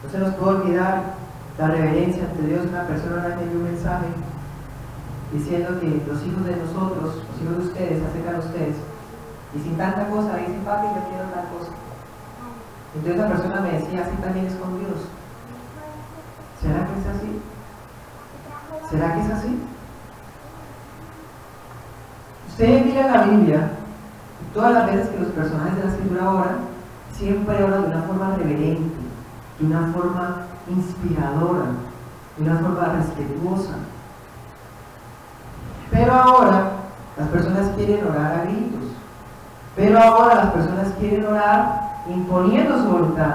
No se nos puede olvidar la reverencia ante Dios. Una persona me envió un mensaje diciendo que los hijos de nosotros, los hijos de ustedes, se acercan a ustedes y sin tanta cosa dicen: papi, yo quiero tal cosa. Entonces la persona me decía: así también es con Dios. ¿Será que es así? ¿Será que es así? Ustedes miran la Biblia, y todas las veces que los personajes de la Escritura oran, siempre oran de una forma reverente, de una forma inspiradora, de una forma respetuosa. Pero ahora las personas quieren orar a gritos. Pero ahora las personas quieren orar imponiendo su voluntad.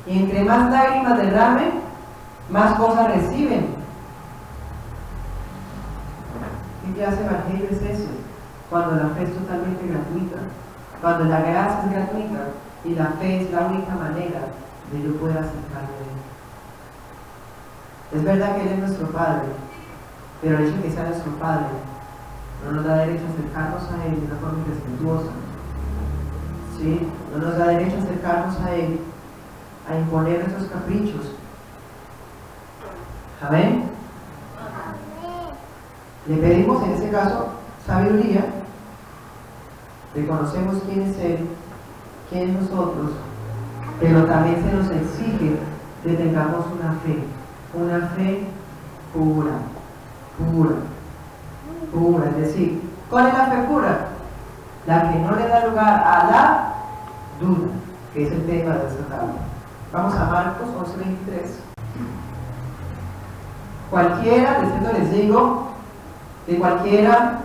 Y entre más lágrimas derramen, más cosas reciben. ¿Qué clase de evangelio es ese? Cuando la fe es totalmente gratuita, cuando la gracia es gratuita y la fe es la única manera de yo poder acercarme a Él. Es verdad que Él es nuestro Padre, pero el hecho de que sea nuestro Padre no nos da derecho a acercarnos a Él de una forma irrespetuosa. ¿Sí? No nos da derecho a acercarnos a Él, a imponer nuestros caprichos. Amén. Le pedimos en ese caso sabiduría, reconocemos quién es Él, quién es nosotros, pero también se nos exige que tengamos una fe pura, es decir, ¿cuál es la fe pura? La que no le da lugar a la duda, que es el tema de esta tarde. Vamos a Marcos 11:23. Cualquiera, de cierto les digo, de cualquiera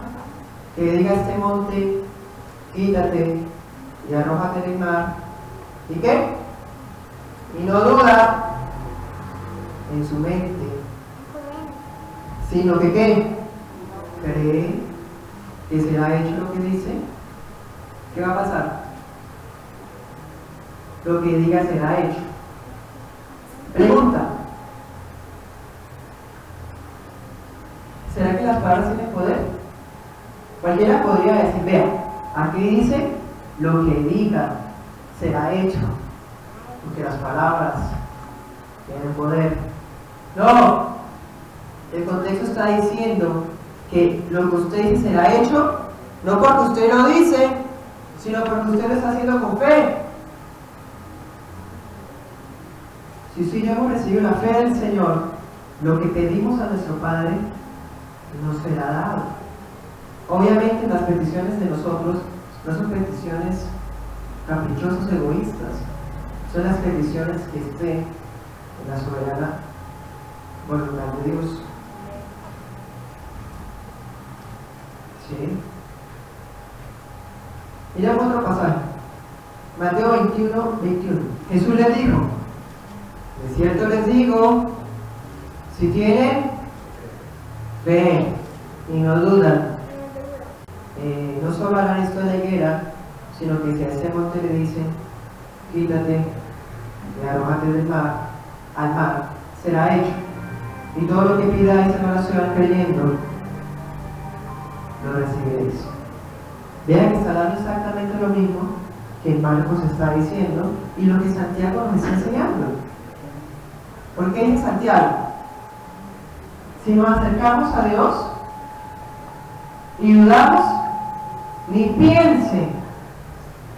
que diga a este monte: quítate y arrójate en el mar, ¿y qué? Y no duda en su mente, sino que ¿qué? Cree que será hecho lo que dice. ¿Qué va a pasar? Lo que diga será hecho. Pregunta: ¿será que las palabras tienen poder? Cualquiera podría decir: vea, aquí dice lo que diga será hecho, porque las palabras tienen poder. No, el contexto está diciendo que lo que usted dice será hecho, no porque usted lo dice, sino porque usted lo está haciendo con fe. Si usted y yo hemos recibido la fe del Señor, lo que pedimos a nuestro Padre nos será dado. Obviamente las peticiones de nosotros no son peticiones caprichosas, egoístas, son las peticiones que estén en la soberana voluntad de Dios. ¿Sí? Miramos otro pasaje, Mateo 21:21. Jesús les dijo: de cierto les digo, si tienen fe y no dudan, no solo harán esto de la higuera, sino que si a ese monte le dicen: quítate y arrójate al mar, será hecho. Y todo lo que pidáis en oración creyendo, lo recibiréis. Vean que está dando exactamente lo mismo que Marcos está diciendo y lo que Santiago nos está enseñando. ¿Por qué dice Santiago? Si nos acercamos a Dios y dudamos, ni piense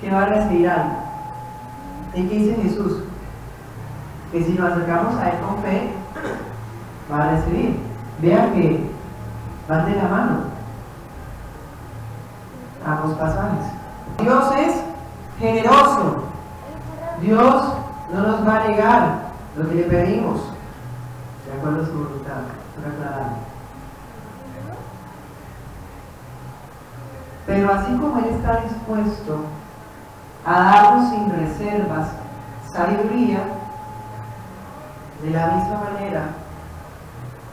que va a recibir algo. ¿Y qué dice Jesús? Que si nos acercamos a Él con fe, va a recibir. Vean que van de la mano ambos pasajes. Dios es generoso. Dios no nos va a negar lo que le pedimos, de acuerdo a su voluntad, para aclarar. Pero así como Él está dispuesto a darnos sin reservas sabiduría, de la misma manera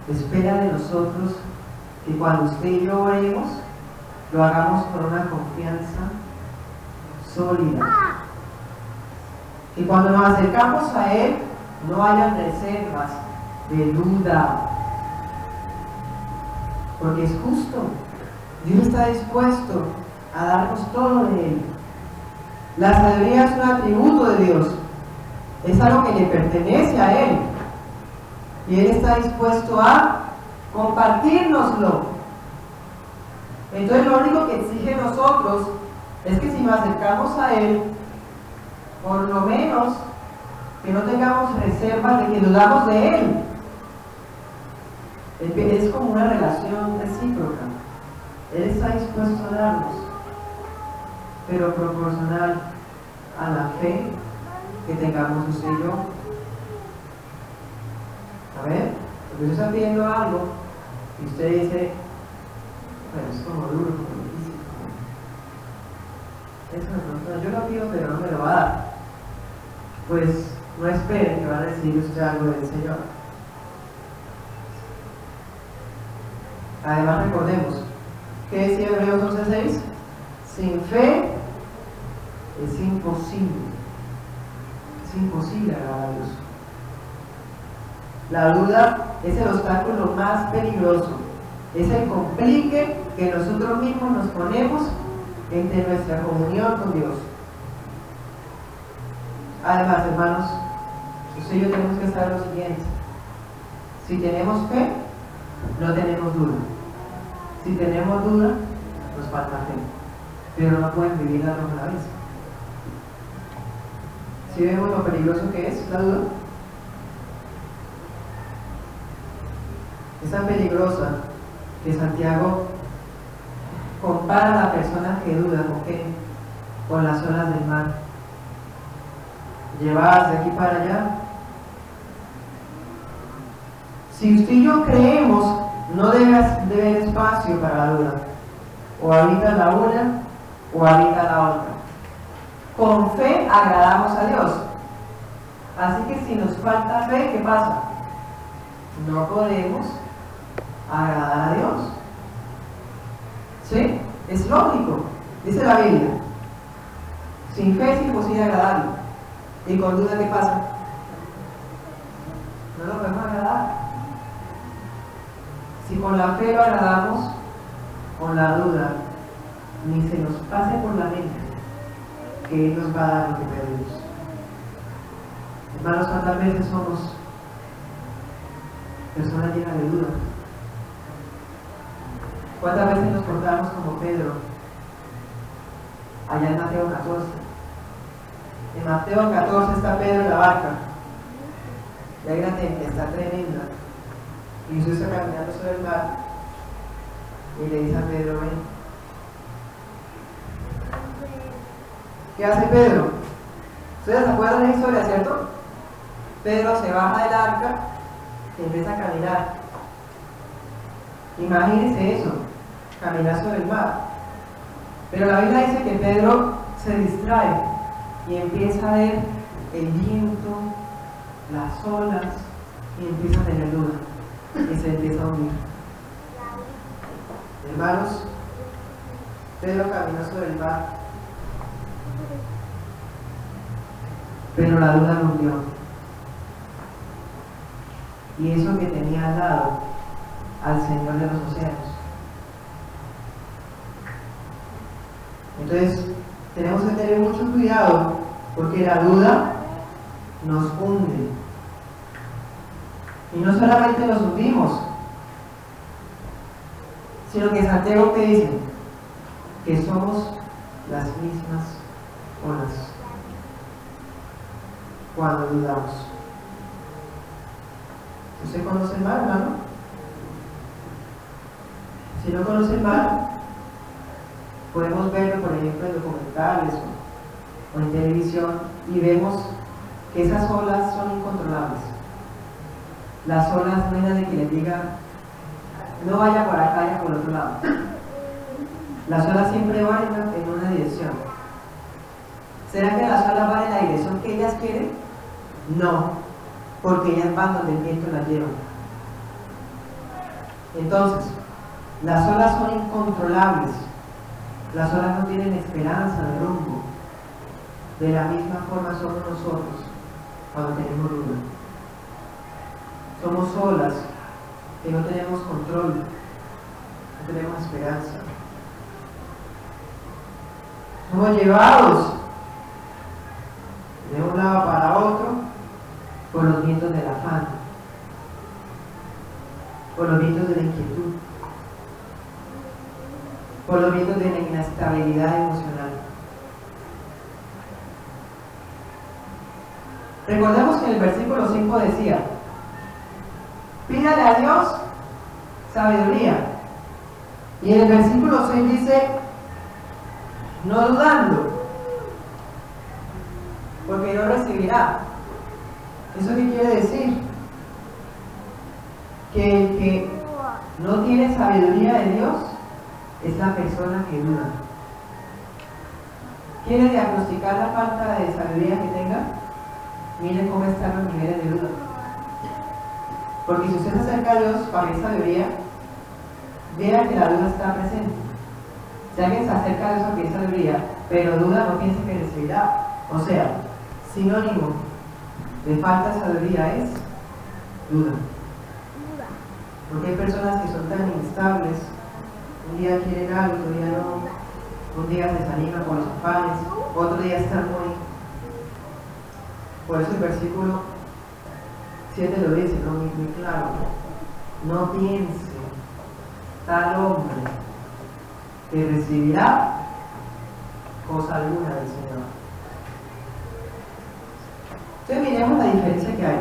espera de nosotros que cuando usted y yo oremos, lo hagamos con una confianza sólida. Que cuando nos acercamos a Él, no haya reservas de duda. Porque es justo. Dios está dispuesto a darnos todo de Él. La sabiduría es un atributo de Dios. Es algo que le pertenece a Él. Y Él está dispuesto a compartírnoslo. Entonces lo único que exige nosotros es que si nos acercamos a Él, por lo menos que no tengamos reservas de que dudamos de Él. Es como una relación recíproca. Él está dispuesto a darnos, pero proporcional a la fe que tengamos usted y yo. A ver, porque usted está pidiendo algo y usted dice, bueno, es como duro, como difícil. Eso no, yo lo pido, pero no me lo va a dar. Pues no esperen que va a recibir usted algo del Señor. Además, recordemos, ¿qué decía Hebreos 11:6? Sin fe es imposible. Es imposible agradar a Dios. La duda es el obstáculo más peligroso. Es el complique que nosotros mismos nos ponemos entre nuestra comunión con Dios. Además, hermanos, usted y yo tenemos que saber lo siguiente. Si tenemos fe, no tenemos duda. Si tenemos duda, nos falta fe. Pero no pueden vivir las dos a la vez. ¿Sí vemos lo peligroso que es la duda? Es tan peligrosa que Santiago compara a la persona que duda ¿con qué? Con las olas del mar. Llevadas de aquí para allá. Si usted y yo creemos, no debe haber espacio para la duda. O habita la una o habita la otra. Con fe agradamos a Dios. Así que si nos falta fe, ¿qué pasa? No podemos agradar a Dios. ¿Sí? Es lógico. Dice la Biblia. Sin fe es imposible agradarlo. ¿Y con duda qué pasa? No lo podemos agradar. Si con la fe lo agradamos, con la duda, ni se nos pase por la mente que Él nos va a dar lo que pedimos. Hermanos, ¿cuántas veces somos personas llenas de dudas? ¿Cuántas veces nos portamos como Pedro allá en Mateo 14? En Mateo 14 está Pedro en la barca y hay una tempestad tremenda y Jesús está caminando sobre el mar y le dice a Pedro, ven. ¿Qué hace Pedro? ¿Ustedes se acuerdan de la historia, cierto? Pedro se baja del arca y empieza a caminar. Imagínense eso, caminar sobre el mar. Pero la Biblia dice que Pedro se distrae y empieza a ver el viento, las olas, y empieza a tener duda y se empieza a hundir. Hermanos, Pedro caminó sobre el mar, pero la duda lo hundió. Y eso que tenía al lado, al Señor de los océanos. Entonces, tenemos que tener mucho cuidado porque la duda nos hunde. Y no solamente nos hundimos, sino que Santiago te dice que somos las mismas olas cuando dudamos. ¿Usted conoce el mar, hermano? Si no conoce el mar, podemos verlo, por ejemplo, en documentales o en televisión y vemos que esas olas son incontrolables. Las olas no hay nadie que les diga, no vaya por acá, vaya por el otro lado. Las olas siempre van en una dirección. ¿Será que las olas van en la dirección que ellas quieren? No, porque ellas van donde el viento las lleva. Entonces, las olas son incontrolables. Las olas no tienen esperanza de rumbo. De la misma forma somos nosotros cuando tenemos duda. Somos olas que no tenemos control, no tenemos esperanza. Somos llevados de un lado para otro por los vientos de la inquietud, por los vientos de la inestabilidad emocional. Recordemos que en el versículo 5 decía: pídale a Dios sabiduría. Y en el versículo 6 dice: no dudando, porque no recibirá. ¿Eso qué quiere decir? Que el que no tiene sabiduría de Dios es la persona que duda. ¿Quiere diagnosticar la falta de sabiduría que tenga? Miren cómo están los niveles de duda. Porque si usted se acerca a Dios para pedir sabiduría, vea que la duda está presente. Si alguien se acerca a Dios para pedir sabiduría, pero duda, no piense que recibirá. O sea, sinónimo de falta de sabiduría es duda. Porque hay personas que son tan instables, un día quieren algo, otro día no, un día se desaniman por los afanes, otro día están muy... Por eso el versículo 7 lo dice, ¿no? Muy claro: no piense tal hombre que recibirá cosa alguna del Señor. Entonces miremos la diferencia que hay.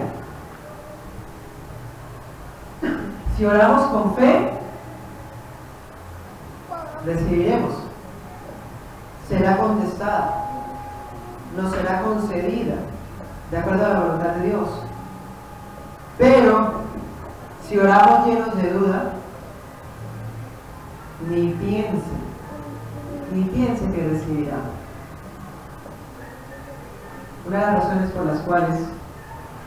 Si oramos con fe, recibiremos. Será contestada, nos será concedida, de acuerdo a la voluntad de Dios. Pero, si oramos llenos de duda, ni piense que recibirá. Una de las razones por las cuales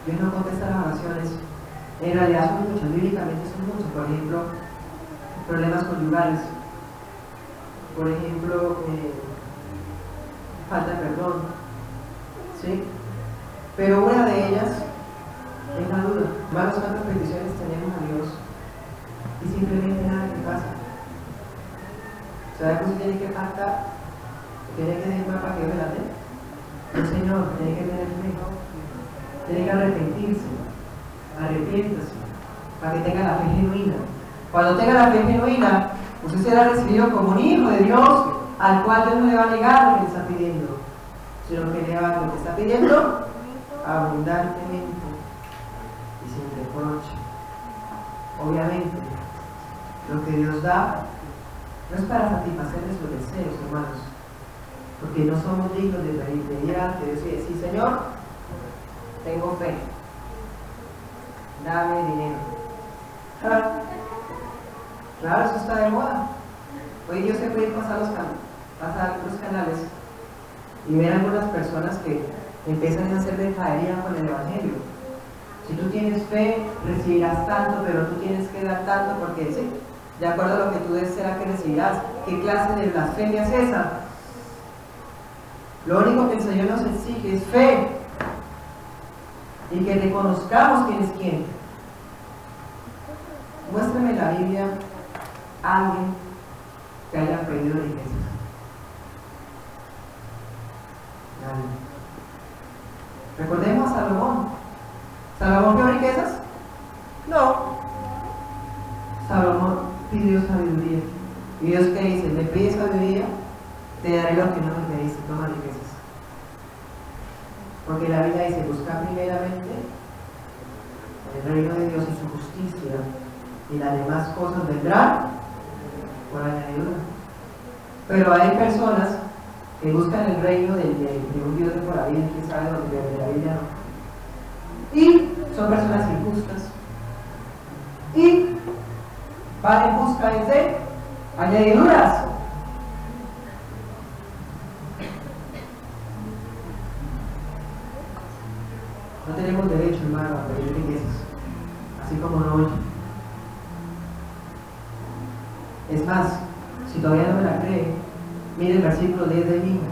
Dios no contesta las oraciones, en realidad son muchas, bíblicamente son muchas. Por ejemplo, problemas conyugales, por ejemplo, falta de perdón, ¿sí? Pero una de ellas es la duda. Hermanos, ¿cuántas peticiones tenemos a Dios y simplemente nada que pasa? ¿Sabe que usted tiene que faltar? ¿Tiene que decir para que Dios me la dé? No, Señor, tiene que tener fe, tiene que arrepentirse, arrepiéntase, para que tenga la fe genuina. Cuando tenga la fe genuina, usted será recibido como un hijo de Dios, al cual Dios no le va a negar lo que le está pidiendo, sino que le va a lo que está pidiendo abundantemente y sin reproche. Obviamente, lo que Dios da no es para satisfacer nuestros deseos, hermanos, porque no somos dignos de ir ante Dios y decir: Señor, tengo fe, dame dinero. Claro, eso está de moda. Hoy Dios se puede pasar los canales y ver algunas personas que empiezan a hacer mercadería con el Evangelio. Si tú tienes fe, recibirás tanto, pero tú tienes que dar tanto porque sí, de acuerdo a lo que tú des será que recibirás. ¿Qué clase de blasfemia es esa? Lo único que el Señor nos exige es fe y que reconozcamos quién es quién. Muéstrame en la Biblia a alguien que haya pedido riquezas. Nadie. Recordemos a Salomón. ¿Salomón pidió riquezas? No. Salomón pidió sabiduría. ¿Y Dios qué dice? ¿Le pides sabiduría? Te daré lo que no me pediste, toma riquezas. Porque la Biblia dice: buscar primeramente el reino de Dios y su justicia, y las demás cosas vendrán por añadidura. Pero hay personas que buscan el reino de un Dios de por ahí, quién sabe dónde, de la Biblia no. Y son personas injustas. Y van en busca de añadiduras. No tenemos derecho, hermano, a pedir riquezas, así como no hoy. Es más, si todavía no me la cree, mire el versículo 10 del mismo.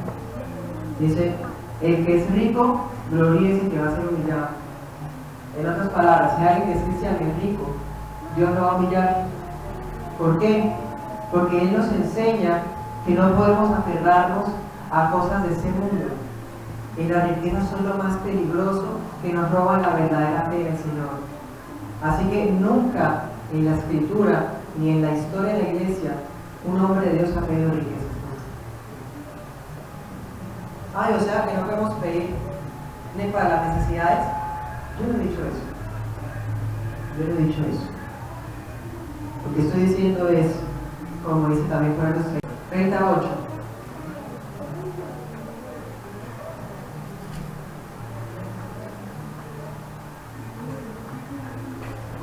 Dice: el que es rico, gloríese que va a ser humillado. En otras palabras, si alguien que es cristiano y es rico, Dios lo va a humillar. ¿Por qué? Porque Él nos enseña que no podemos aferrarnos a cosas de este mundo. Y las riquezas son lo más peligroso, que nos roban la verdadera fe del Señor. Así que nunca en la escritura ni en la historia de la iglesia un hombre de Dios ha pedido riquezas. Ay, o sea que no podemos pedir ni para las necesidades. Yo no he dicho eso. Yo no he dicho eso. Lo que estoy diciendo es, como dice también Proverbios 38.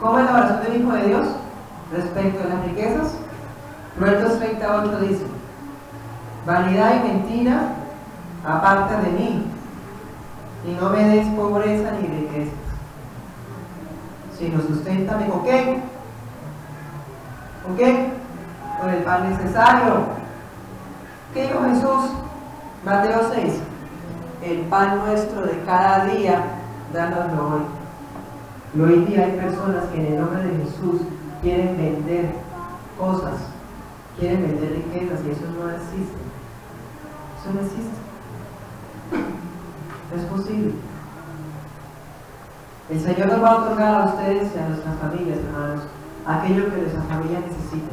¿Cómo es la oración del Hijo de Dios respecto a las riquezas? Proverbios 38 dice: vanidad y mentira aparta de mí, y no me des pobreza ni riquezas, sino susténtame con qué, con el pan necesario. ¿Qué dijo Jesús? Mateo 6: el pan nuestro de cada día, dánoslo hoy. Y hoy día hay personas que en el nombre de Jesús quieren vender cosas, quieren vender riquezas, y eso no existe. Eso no existe. No es posible. El Señor nos va a otorgar a ustedes y a nuestras familias, hermanos, aquello que nuestra familia necesite.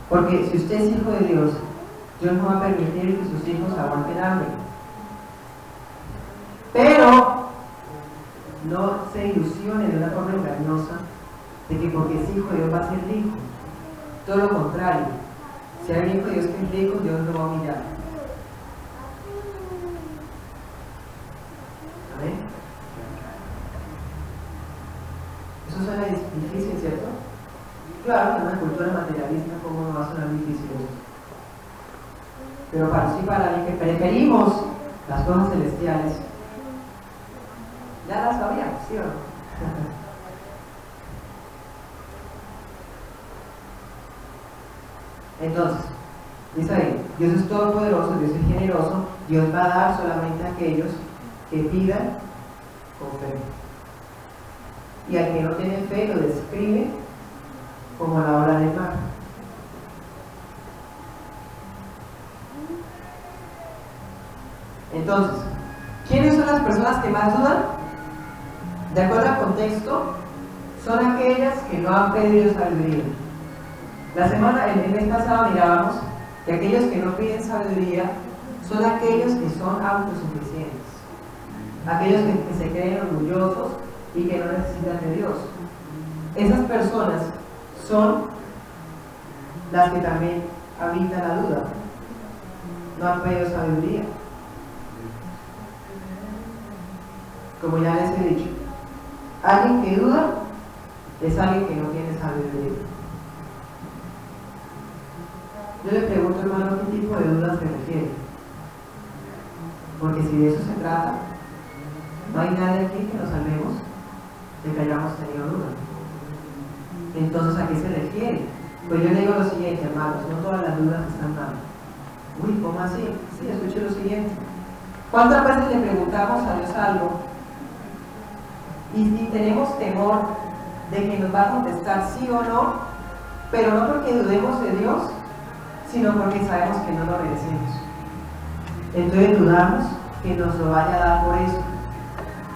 Porque si usted es hijo de Dios, Dios no va a permitir que sus hijos aguanten hambre. Pero no se ilusione de una forma engañosa de que porque es hijo de Dios va a ser rico. Todo lo contrario. Si hay un hijo de Dios que es rico, Dios lo va a humillar. ¿Amén? Eso suena difícil, ¿cierto? Claro, en una cultura materialista, ¿cómo no va a sonar difícil eso? Pero para alguien que preferimos las cosas celestiales, ya las sabíamos, ¿sí o no? Entonces, dice ahí, Dios es todopoderoso, Dios es generoso, Dios va a dar solamente a aquellos que pidan con fe. Y al que no tiene fe lo describe como la ola del mar. Entonces, ¿quiénes son las personas que más dudan? De acuerdo al contexto, son aquellas que no han pedido sabiduría. El mes pasado mirábamos que aquellos que no piden sabiduría son aquellos que son autosuficientes, aquellos que se creen orgullosos y que no necesitan de Dios. Esas personas son las que también habitan la duda, no han pedido sabiduría. Como ya les he dicho, alguien que duda es alguien que no tiene sabiduría. Yo le pregunto, hermano, ¿qué tipo de duda se refiere? Porque si de eso se trata, no hay nadie aquí que nos salvemos de que hayamos tenido duda. Entonces, ¿a qué se refiere? Pues yo le digo lo siguiente, hermanos, no todas las dudas están mal. Uy, ¿cómo así? Sí, escuche lo siguiente. ¿Cuántas veces le preguntamos a Dios algo y tenemos temor de que nos va a contestar sí o no, pero no porque dudemos de Dios, sino porque sabemos que no lo merecemos? Entonces dudamos que nos lo vaya a dar por eso.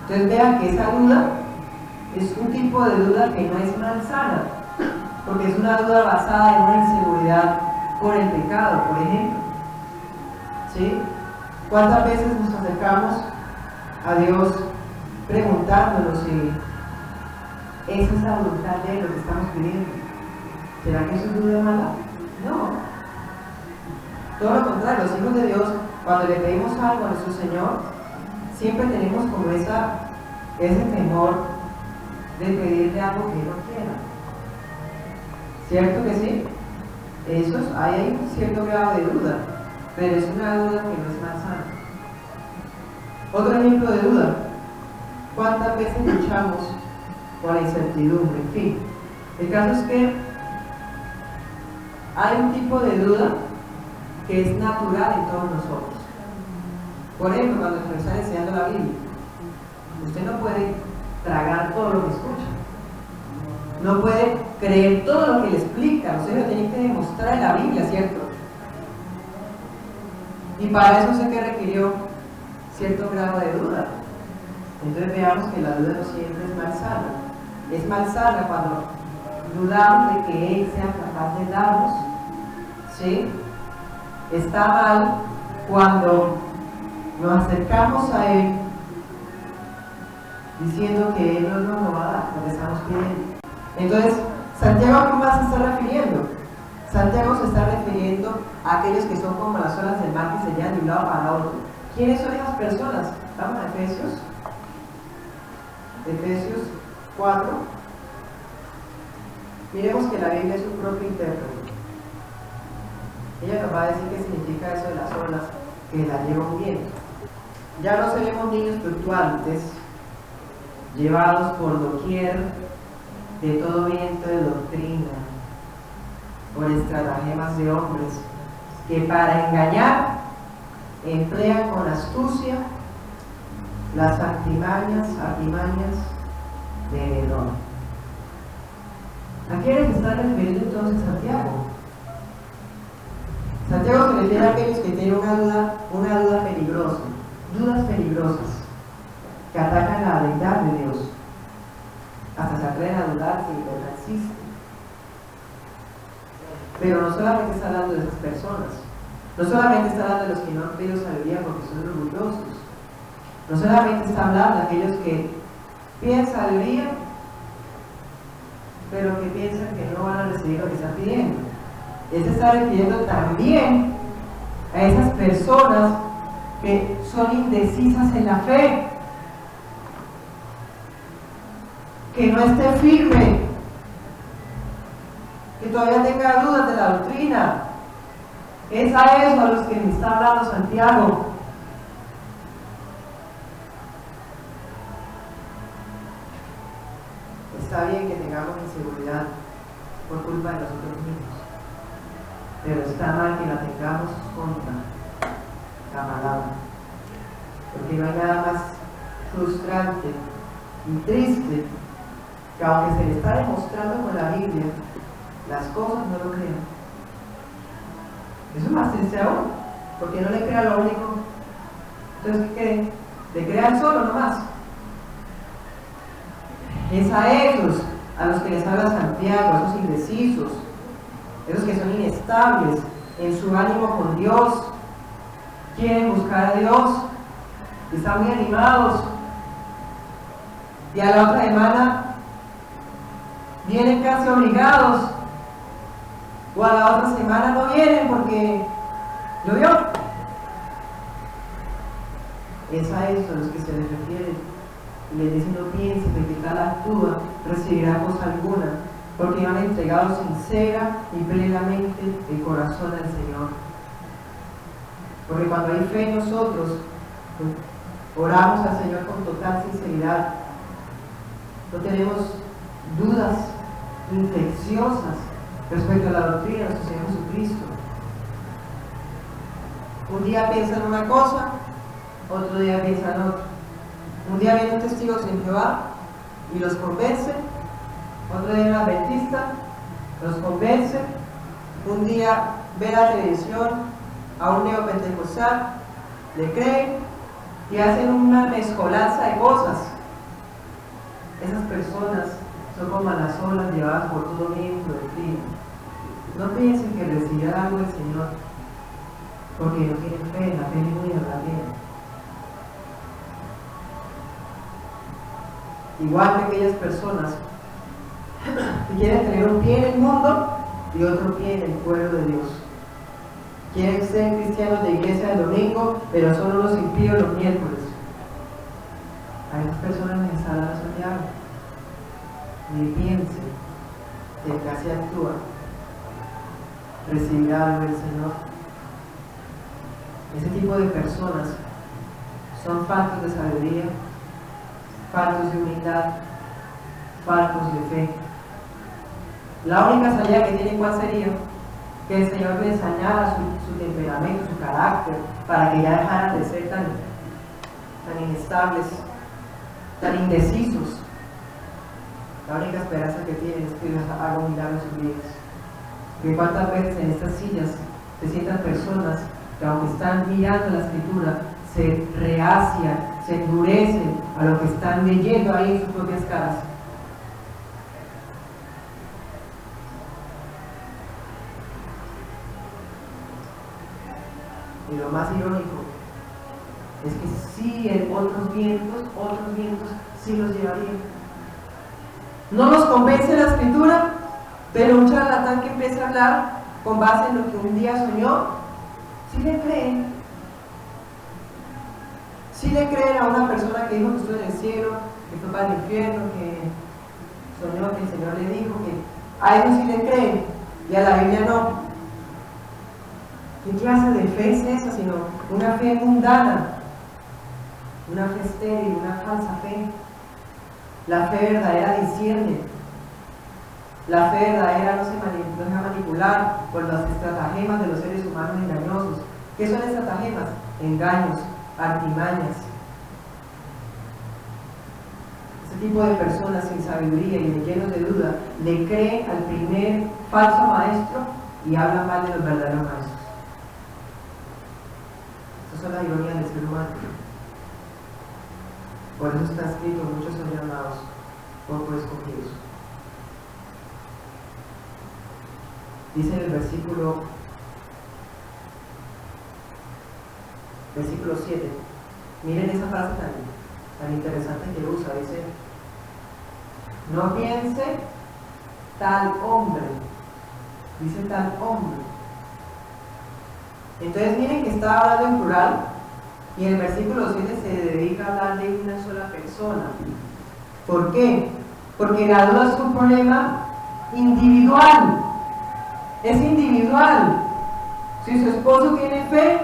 Entonces vean que esa duda es un tipo de duda que no es malsana, porque es una duda basada en una inseguridad por el pecado, por ejemplo. ¿Sí? ¿Cuántas veces nos acercamos a Dios preguntándonos si esa es la voluntad de lo que estamos pidiendo? ¿Será que eso es duda mala? No. Todo lo contrario, los hijos de Dios, cuando le pedimos algo a nuestro Señor, siempre tenemos como ese temor de pedirle algo que Él no quiera. ¿Cierto que sí? Hay un cierto grado de duda, pero es una duda que no es malsana. Otro ejemplo de duda: ¿cuántas veces luchamos con la incertidumbre? En fin, el caso es que hay un tipo de duda que es natural en todos nosotros. Por ejemplo, cuando nos está enseñando la Biblia, usted no puede tragar todo lo que escucha, no puede creer todo lo que le explica, usted lo tiene que demostrar en la Biblia, ¿cierto? Y para eso sé que requirió cierto grado de duda. Entonces veamos que la duda no siempre es malsana. Es malsana cuando dudamos de que Él sea capaz de darnos, ¿sí? Está mal cuando nos acercamos a Él diciendo que Él no nos va a dar lo que estamos pidiendo. Entonces, Santiago, ¿a qué más se está refiriendo? Santiago se está refiriendo a aquellos que son como las olas del mar que se llevan de un lado para otro. ¿Quiénes son esas personas? Vamos a Efesios 4. Miremos que la Biblia es su propio intérprete. Ella nos va a decir qué significa eso de las olas que la lleva un viento. Ya no seremos niños fluctuantes, llevados por doquier de todo viento de doctrina, por estratagemas de hombres, que para engañar emplean con astucia las artimañas de Edom. ¿A quiénes se está refiriendo entonces Santiago? Santiago se refiere a aquellos que tienen una duda peligrosa, dudas peligrosas, que atacan la verdad de Dios, hasta se atreven a dudar si verdad existe. Pero no solamente está hablando de esas personas, no solamente está hablando de los que no han pedido sabiduría porque son orgullosos, no solamente está hablando de aquellos que piden sabiduría, pero que piensan que no van a recibir lo que están pidiendo. Él se está refiriendo también a esas personas que son indecisas en la fe, que no esté firme, que todavía tenga dudas de la doctrina. Es a eso a los que me está hablando Santiago. Está bien que tengamos inseguridad por culpa de nosotros mismos, pero está mal que la tengamos contra la palabra, porque no hay nada más frustrante y triste que aunque se le está demostrando con la Biblia, las cosas no lo crean. Eso es más triste aún, porque no le crea lo único. Entonces, ¿qué creen? Le crean solo nomás. Es a esos a los que les habla Santiago, a esos indecisos, esos que son inestables en su ánimo con Dios, quieren buscar a Dios, están muy animados, y a la otra semana vienen casi obligados, o a la otra semana no vienen porque llovió. Es a eso a los que se les refiere. Y les dice: no piensen que tal actúa recibirá cosa alguna, porque han entregado sincera y plenamente el corazón al Señor. Porque cuando hay fe en nosotros, oramos al Señor con total sinceridad. No tenemos dudas infecciosas respecto a la doctrina de nuestro Señor Jesucristo. Un día piensan una cosa, otro día piensan otra. Un día vienen testigos en Jehová y los convence, otro día un adventista los convence, un día ve la televisión a un neopentecostal, le creen y hacen una mezcolanza de cosas. Esas personas son como las olas llevadas por todo viento de clima. No piensen que recibirán algo del Señor, porque no tienen fe, la fe ninguna la tienen. Igual que aquellas personas que quieren tener un pie en el mundo y otro pie en el pueblo de Dios. Quieren ser cristianos de iglesia el domingo, pero son unos impíos los miércoles. A esas personas les está hablando Santiago. Ni piense que el que así actúa recibirá algo del Señor. Ese tipo de personas son faltos de sabiduría, faltos de humildad, faltos de fe. La única salida que tienen, ¿cuál sería? Que el Señor les añada su temperamento, su carácter, para que ya dejaran de ser tan inestables, tan indecisos. La única esperanza que tienen es que Dios haga un milagro en sus vidas. Que cuántas veces en estas sillas se sientan personas que, aunque están mirando la Escritura, se rehacian, se endurecen a lo que están leyendo ahí en sus propias caras. Y lo más irónico es que sí, otros vientos sí los llevarían. No nos convence la escritura, pero un charlatán que empieza a hablar con base en lo que un día soñó, sí le creen. Sí le creen a una persona que dijo que estuvo en el cielo, que fue para el infierno, que soñó que el Señor le dijo que a ellos sí le creen y a la Biblia no. ¿Qué clase de fe es esa? Sino una fe mundana, una fe estéril, una falsa fe. La fe verdadera discierne. La fe verdadera no se deja manipular por las estratagemas de los seres humanos engañosos. ¿Qué son estratagemas? Engaños, artimañas. Ese tipo de personas sin sabiduría y llenos de duda le creen al primer falso maestro y hablan mal de los verdaderos maestros. Esas son las ironías del ser humano. Por eso está escrito: muchos son llamados, pocos escogidos. Dice en el versículo 7, miren esa frase tan interesante que usa, dice: no piense tal hombre, dice tal hombre. Entonces miren que está hablando en plural, y en el versículo 7 se dedica a hablar de una sola persona. ¿Por qué? Porque la duda es un problema individual, es individual. Si su esposo tiene fe,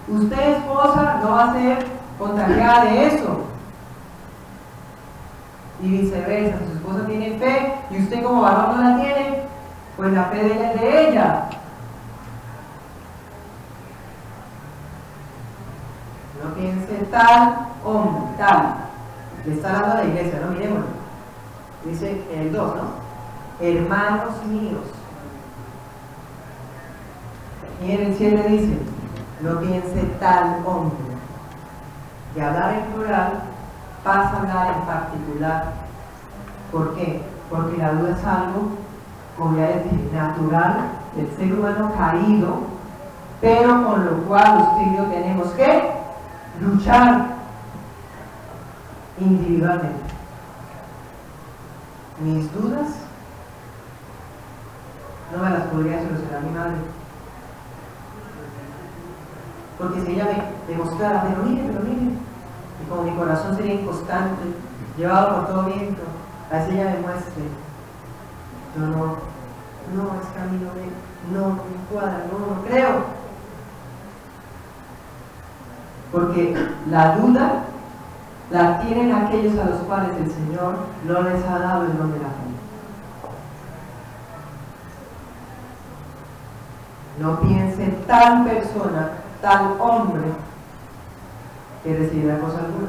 usted, esposa, no va a ser contagiada de eso. Y viceversa, si su esposa tiene fe y usted como varón no la tiene, pues la fe de ella es de ella. No piense tal hombre, tal. Le está hablando a la iglesia, ¿no? Miremoslo. Dice en el 2, ¿no? Hermanos míos. Y en el 7 dice: no piense tal hombre. De hablar en plural pasa a hablar en particular. ¿Por qué? Porque la duda es algo, como ya les dije, natural del ser humano caído, pero con lo cual usted y yo tenemos que luchar individualmente. Mis dudas no me las podría solucionar mi madre, porque si ella me demostrara: pero mire, y como mi corazón sería inconstante, llevado por todo viento, a veces ella me muestre: no, es que a mí no me cuadra, no creo. Porque la duda la tienen aquellos a los cuales el Señor no les ha dado el don de la fe. No piense tal persona, tal hombre, que recibirá cosa alguna.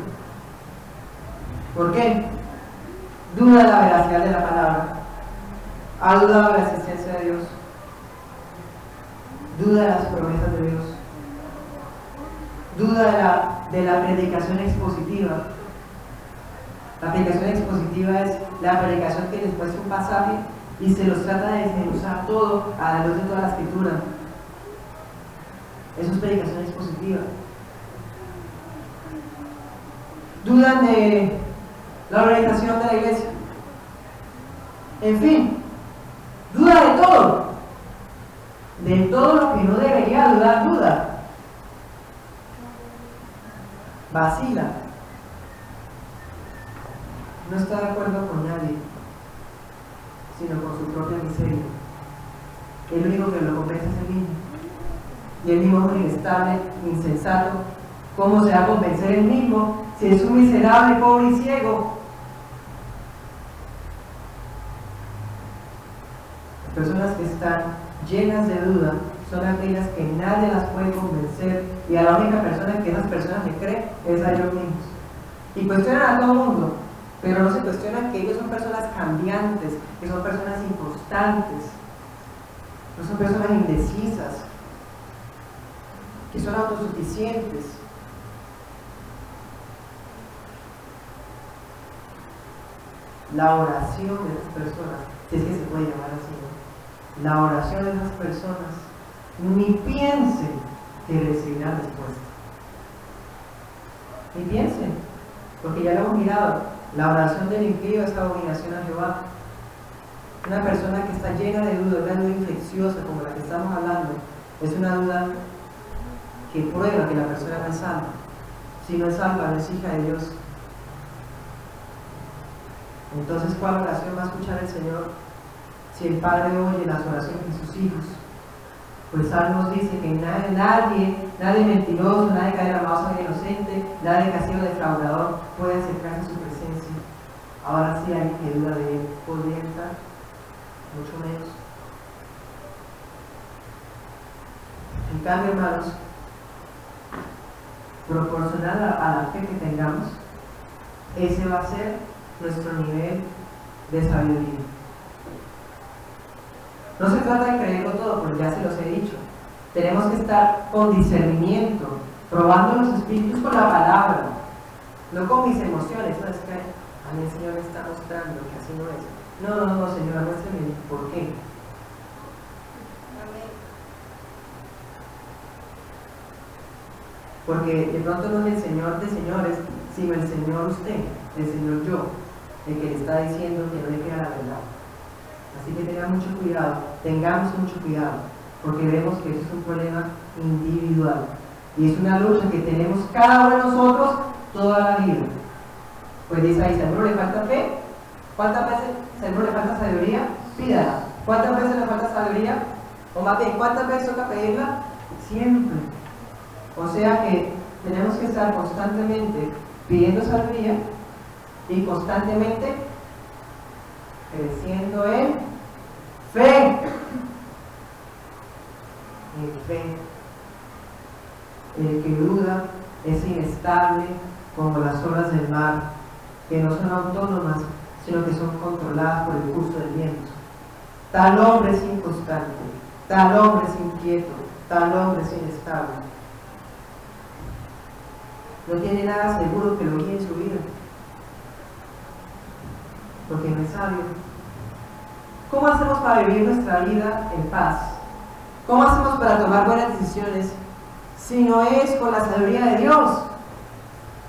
¿Por qué? Duda de la veracidad de la palabra, ha dudado de la existencia de Dios, duda de las promesas de Dios, duda de la predicación expositiva. La predicación expositiva es la predicación que les muestra un pasaje y se los trata de desmenuzar todo a la luz de toda la escritura. Eso es predicación expositiva. Dudan de la organización de la iglesia. En fin, duda de todo. De todo lo que no debería dudar, duda. Vacila. No está de acuerdo con nadie, sino con su propia miseria. El único que lo convence es el mismo. Y el mismo es inestable, insensato. ¿Cómo se va a convencer el mismo si es un miserable, pobre y ciego? Las personas que están llenas de duda son aquellas que nadie las puede convencer, y a la única persona que esas personas le creen es a ellos mismos. Y cuestionan a todo el mundo, pero no se cuestionan que ellos son personas cambiantes, que son personas inconstantes, no son personas indecisas, que son autosuficientes. La oración de esas personas, si es que se puede llamar así, ¿no? La oración de esas personas, ni piensen que recibirán respuesta. Y piensen, porque ya lo hemos mirado, la oración del impío es abominación a Jehová. Una persona que está llena de dudas, una duda infecciosa como la que estamos hablando, es una duda que prueba que la persona no es salva. Si no es salva, no es hija de Dios. Entonces, ¿cuál oración va a escuchar el Señor si el Padre oye las oraciones de sus hijos? Pues Salmos dice que nadie mentiroso, nadie que haya derramado sangre inocente, nadie que ha sido defraudador puede acercarse a su presencia. Ahora sí hay que duda de él, podría estar, mucho menos. En cambio, hermanos, proporcional a la fe que tengamos, ese va a ser nuestro nivel de sabiduría. No se trata de creerlo todo, porque ya se los he dicho. Tenemos que estar con discernimiento, probando los espíritus con la palabra, no con mis emociones. No es que a mí el Señor me está mostrando que así no es. No, Señor, muéstrame por qué. Porque de pronto no es el Señor de señores, sino el Señor usted, el Señor yo, el que le está diciendo que no le crea la verdad. Así que tengamos mucho cuidado, porque vemos que eso es un problema individual y es una lucha que tenemos cada uno de nosotros toda la vida. Pues dice ahí, si a uno le falta fe, ¿cuántas veces si a uno le falta sabiduría? Pídala. ¿Cuántas veces le falta sabiduría? O más bien, ¿cuántas veces toca pedirla? Siempre. O sea que tenemos que estar constantemente pidiendo sabiduría y constantemente creciendo en fe. En fe. El que duda es inestable como las olas del mar, que no son autónomas, sino que son controladas por el curso del viento. Tal hombre es inconstante, tal hombre es inquieto, tal hombre es inestable. No tiene nada seguro que lo guíe en su vida, porque no es sabio. ¿Cómo hacemos para vivir nuestra vida en paz? ¿Cómo hacemos para tomar buenas decisiones si no es con la sabiduría de Dios?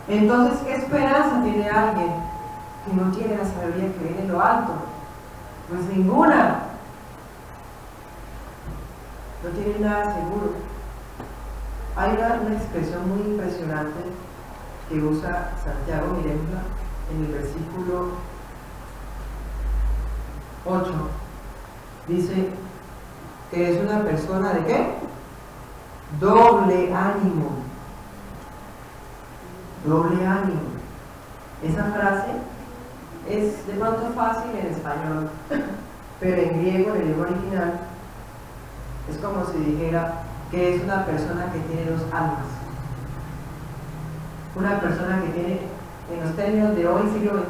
Entonces, ¿qué esperanza tiene alguien que no tiene la sabiduría que viene en lo alto? Pues ninguna. No tiene nada seguro. Hay una expresión muy impresionante que usa Santiago, miremosla, en el versículo 8. Dice que es una persona de ¿qué? Doble ánimo. Doble ánimo. Esa frase es de pronto fácil en español, pero en griego, en el idioma original, es como si dijera que es una persona que tiene dos almas. Una persona que tiene, en los términos de hoy, siglo XXI,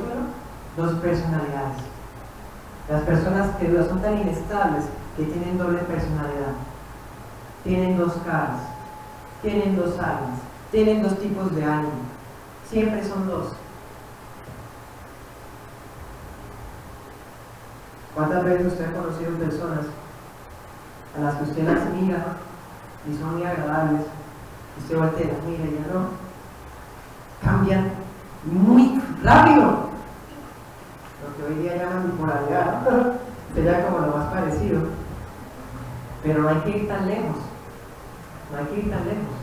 dos personalidades. Las personas que dudan son tan inestables que tienen doble personalidad. Tienen dos caras, tienen dos almas, tienen dos tipos de ánimo. Siempre son dos. ¿Cuántas veces usted ha conocido personas a las que usted las mira y son muy agradables? Usted voltea, mira y ya no. Cambian muy rápido. Lo que hoy día llaman bipolaridad, sería como lo más parecido. Pero no hay que ir tan lejos. No hay que ir tan lejos.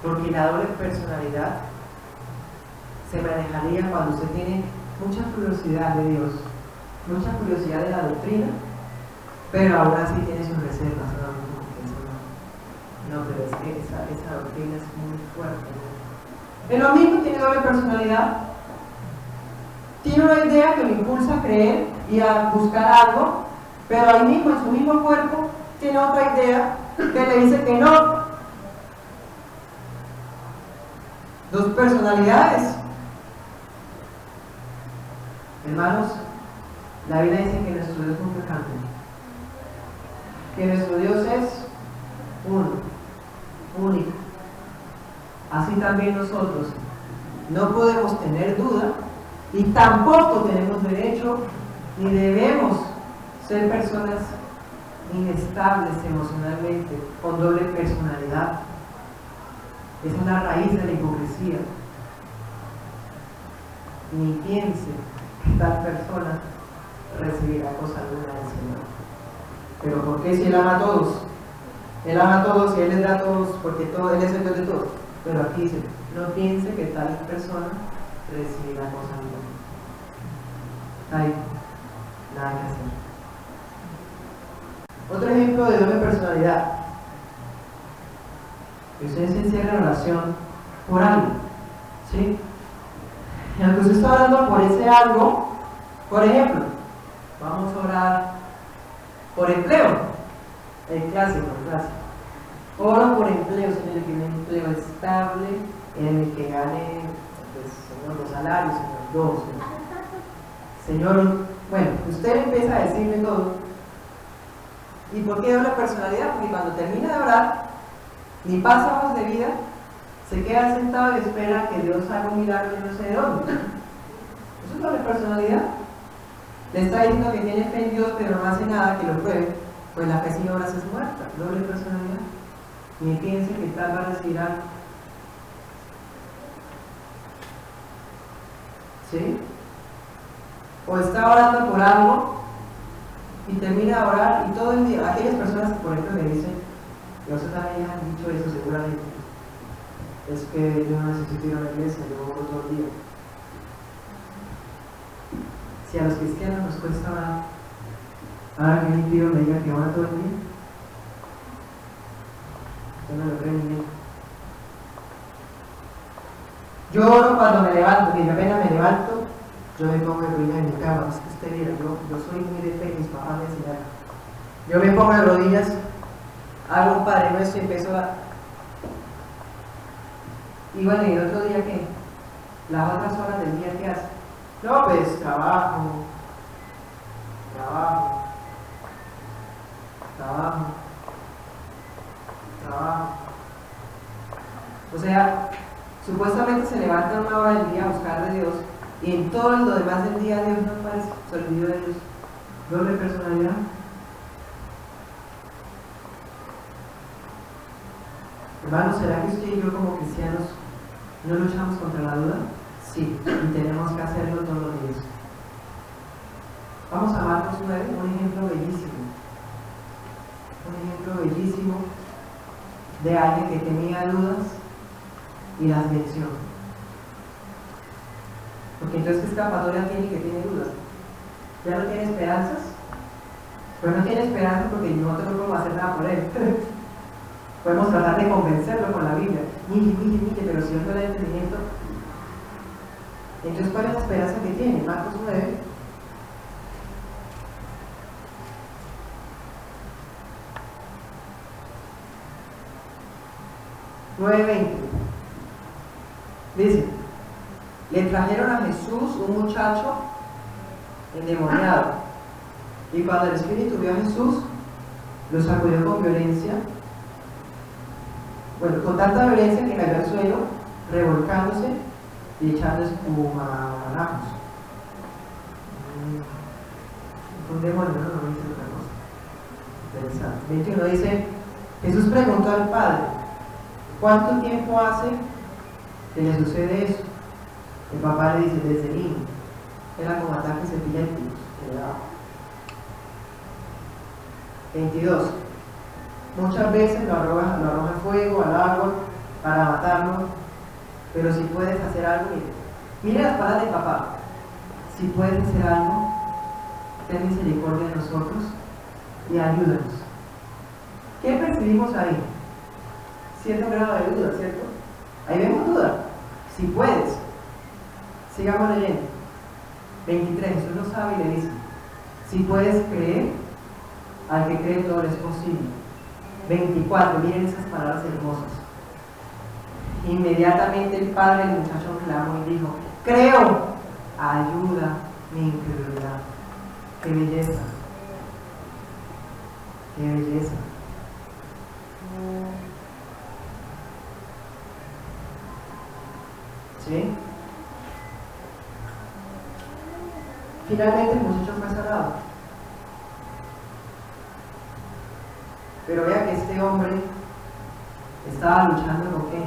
Porque la doble personalidad se manejaría cuando usted tiene mucha curiosidad de Dios, mucha curiosidad de la doctrina, pero aún así tiene sus reservas. No, pero es que esa doctrina es muy fuerte, ¿no? El mismo tiene doble personalidad, tiene una idea que lo impulsa a creer y a buscar algo, pero ahí mismo, en su mismo cuerpo, tiene otra idea que le dice que no. Dos personalidades. Hermanos, la Biblia dice que nuestro Dios nunca cambia, que nuestro Dios es uno, único. Así también nosotros no podemos tener duda y tampoco tenemos derecho ni debemos ser personas inestables emocionalmente, con doble personalidad. Esa es la raíz de la hipocresía. Ni piense que tal persona recibirá cosa alguna del Señor. Pero ¿por qué si Él ama a todos? Él ama a todos y Él les da a todos, porque Él es el Dios de todos. Pero aquí dice, no piense que tal persona recibirá cosa alguna. Hay nada que hacer. Otro ejemplo de doble personalidad. Que usted se encierra en oración por algo, ¿sí? Y aunque usted está orando por ese algo, por ejemplo, vamos a orar por empleo, el clásico. Oro por empleo, Señor, que un empleo estable, en el que gane, pues, Señor, los salarios, Señor, yo, Señor, bueno, usted empieza a decirme todo. ¿Y por qué doble personalidad? Porque cuando termina de orar, ni pasa hojas de vida, se queda sentado y espera que Dios haga un milagro y no sé de dónde. Eso es doble personalidad. Le está diciendo que tiene fe en Dios, pero no hace nada que lo pruebe, pues la fe sin obras es muerta. Doble personalidad. Ni piense que tal va a recibir algo. ¿Sí? O está orando por algo y termina de orar y todo el día, aquellas personas que por ejemplo me dicen, y ustedes también han dicho eso seguramente, es que yo no necesito ir a la iglesia, yo oro todo el día. Si a los cristianos nos cuesta orar, ahora que un tío me diga que ora todo el día, yo no lo creo ni bien. Yo oro cuando me levanto, y apenas me levanto, yo me pongo de rodillas en mi cama. Es que usted mira, yo soy muy de fe, mis papás me enseñaron. Yo me pongo de rodillas, hago un Padre Nuestro y empiezo a... Y bueno, y el otro día, ¿qué? Las otras horas del día, ¿qué hace? No, pues trabajo. O sea, supuestamente se levanta una hora del día a buscar de Dios y en todo lo demás del día Dios no aparece, se olvidó de Dios. Doble personalidad. Hermanos, ¿será que usted y yo como cristianos no luchamos contra la duda? Sí, y tenemos que hacerlo todos los días. Vamos a Marcos 9, un ejemplo bellísimo. Un ejemplo bellísimo de alguien que tenía dudas y las venció. Porque entonces, ¿qué escapatoria tiene que tiene dudas? ¿Ya no tiene esperanzas? Pues no tiene esperanzas porque nosotros no podemos hacer nada por él. Podemos tratar de convencerlo con la Biblia. Mire, pero si no le da entendimiento. Entonces, ¿cuál es la esperanza que tiene? Marcos 9. Dice, le trajeron a Jesús un muchacho endemoniado, y cuando el espíritu vio a Jesús, lo sacudió con violencia, bueno, con tanta violencia que cayó al suelo, revolcándose y echando espuma a manajos. Un demonio, no dice otra cosa. Interesante. 21 dice, Jesús preguntó al Padre, ¿cuánto tiempo hace que le sucede eso? El papá le dice, desde niño. Era como ataques epilépticos. 22. Muchas veces lo arroja al fuego, al agua, para matarlo. Pero si puedes hacer algo, mire las palabras de papá. Si puedes hacer algo, ten misericordia de nosotros y ayúdanos. ¿Qué percibimos ahí? Cierto grado de duda, ¿cierto? Ahí vemos duda. Si puedes. Sigamos leyendo. 23. Jesús lo sabe y le dice, si puedes creer, al que cree todo es posible. 24. Miren esas palabras hermosas. Inmediatamente el padre del muchacho clamó y dijo, creo, ayuda mi incredulidad. ¡Qué belleza! ¡Qué belleza! ¿Sí? Finalmente el muchacho fue sanado. Pero vea que este hombre estaba luchando con qué,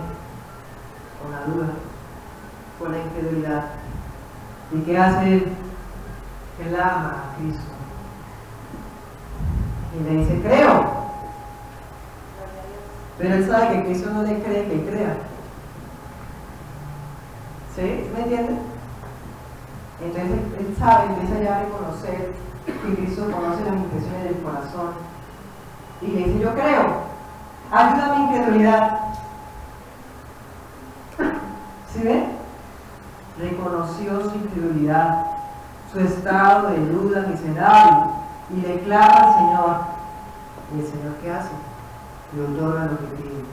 con la duda, con la incredulidad. ¿Y qué hace él? Él ama a Cristo y le dice, creo. Pero él sabe que Cristo no le cree que crea. ¿Sí? ¿Me entienden? Entonces él sabe, empieza ya a reconocer que Cristo conoce las intenciones del corazón y le dice, yo creo, ayuda a mi incredulidad. ¿Sí ven? Reconoció su incredulidad, su estado de duda miserable y le clama al Señor. ¿Y el Señor qué hace? Le otorga lo que pide.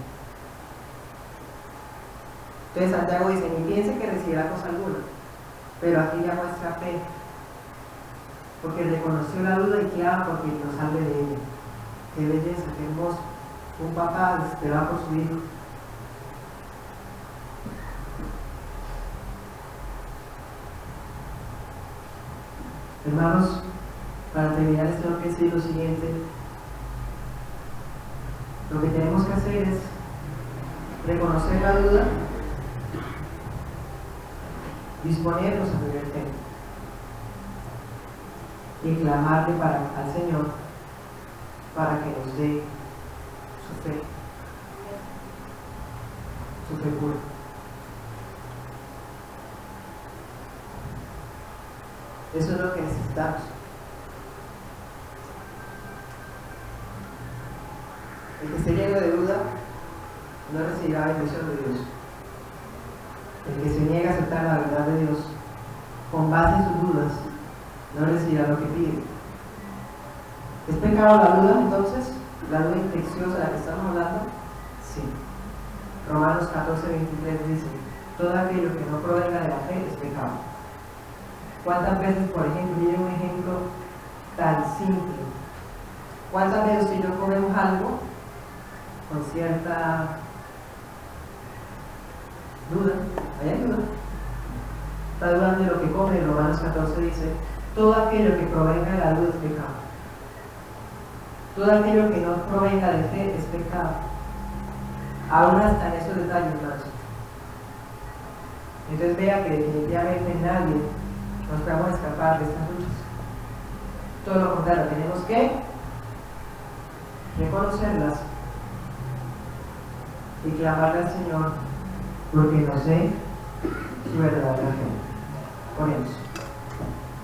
Entonces Santiago dice, ni piense que recibirá cosa alguna, pero aquí ya muestra fe, porque reconoció la duda y clama porque nos salve de ella. Qué belleza, qué hermoso. Un papá desesperado por su hijo. Hermanos, para terminar les tengo que decir lo siguiente. Lo que tenemos que hacer es reconocer la duda, disponernos a vivir fe y clamarle al Señor para que nos dé su fe pura. Eso es lo que necesitamos. El que esté lleno de duda no recibirá la bendición de Dios. El que se niega a aceptar la verdad de Dios con base en sus dudas no recibirá lo que pide. ¿Es pecado la duda entonces? ¿La duda infecciosa de la que estamos hablando? Sí. Romanos 14:23 dice, todo aquello que no provenga de la fe es pecado. ¿Cuántas veces, por ejemplo, miren un ejemplo tan simple? ¿Cuántas veces si yo comemos algo con cierta duda? ¿Hay duda? Está dudando de lo que come. Romanos 14 dice, todo aquello que provenga de la duda es pecado. Todo aquello que no provenga de fe es pecado. Aún hasta en esos detalles más. Entonces vea que definitivamente nadie nos podemos escapar de estas luchas. Todo lo contrario, tenemos que reconocerlas y clamarle al Señor porque nos dé su verdadera fe. Oremos.